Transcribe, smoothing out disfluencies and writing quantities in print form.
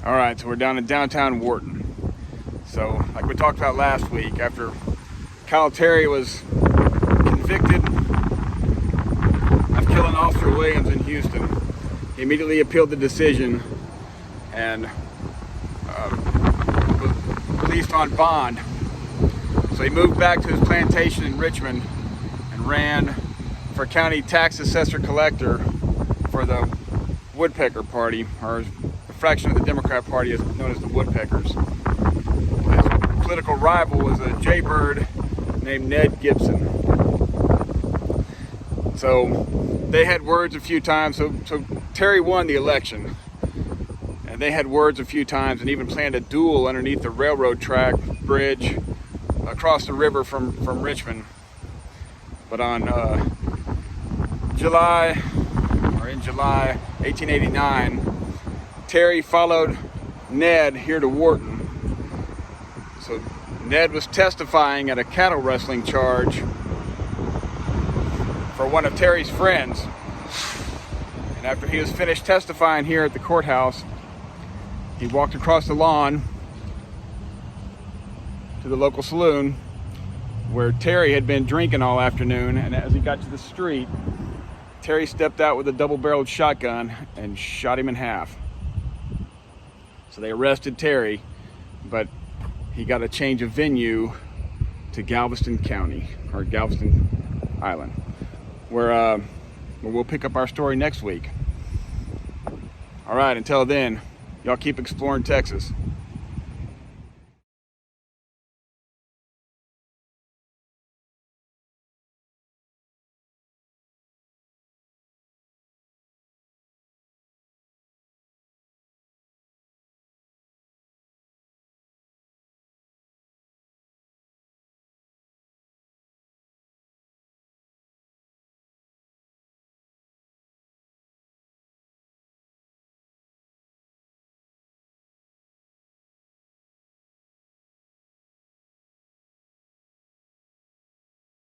All right, so we're down in downtown Wharton. So, like we talked about last week, after Kyle Terry was convicted of killing Officer Williams in Houston, he immediately appealed the decision and was released on bond. So he moved back to his plantation in Richmond and ran for county tax assessor collector for the Woodpecker Party, or a fraction of the Democrat Party is known as the Woodpeckers. His political rival was a Jaybird named Gibson. So they had words a few times. So Terry won the election, and they had words a few times, and even planned a duel underneath the railroad track bridge across the river from Richmond. But on July 1889, Terry followed Ned here to Wharton. So Ned was testifying at a cattle rustling charge for one of Terry's friends. And after he was finished testifying here at the courthouse, he walked across the lawn to the local saloon where Terry had been drinking all afternoon. And as he got to the street, Terry stepped out with a double-barreled shotgun and shot him in half. So they arrested Terry, but he got a change of venue to Galveston County, or Galveston Island, where we'll pick up our story next week. All right, until then, y'all keep exploring Texas.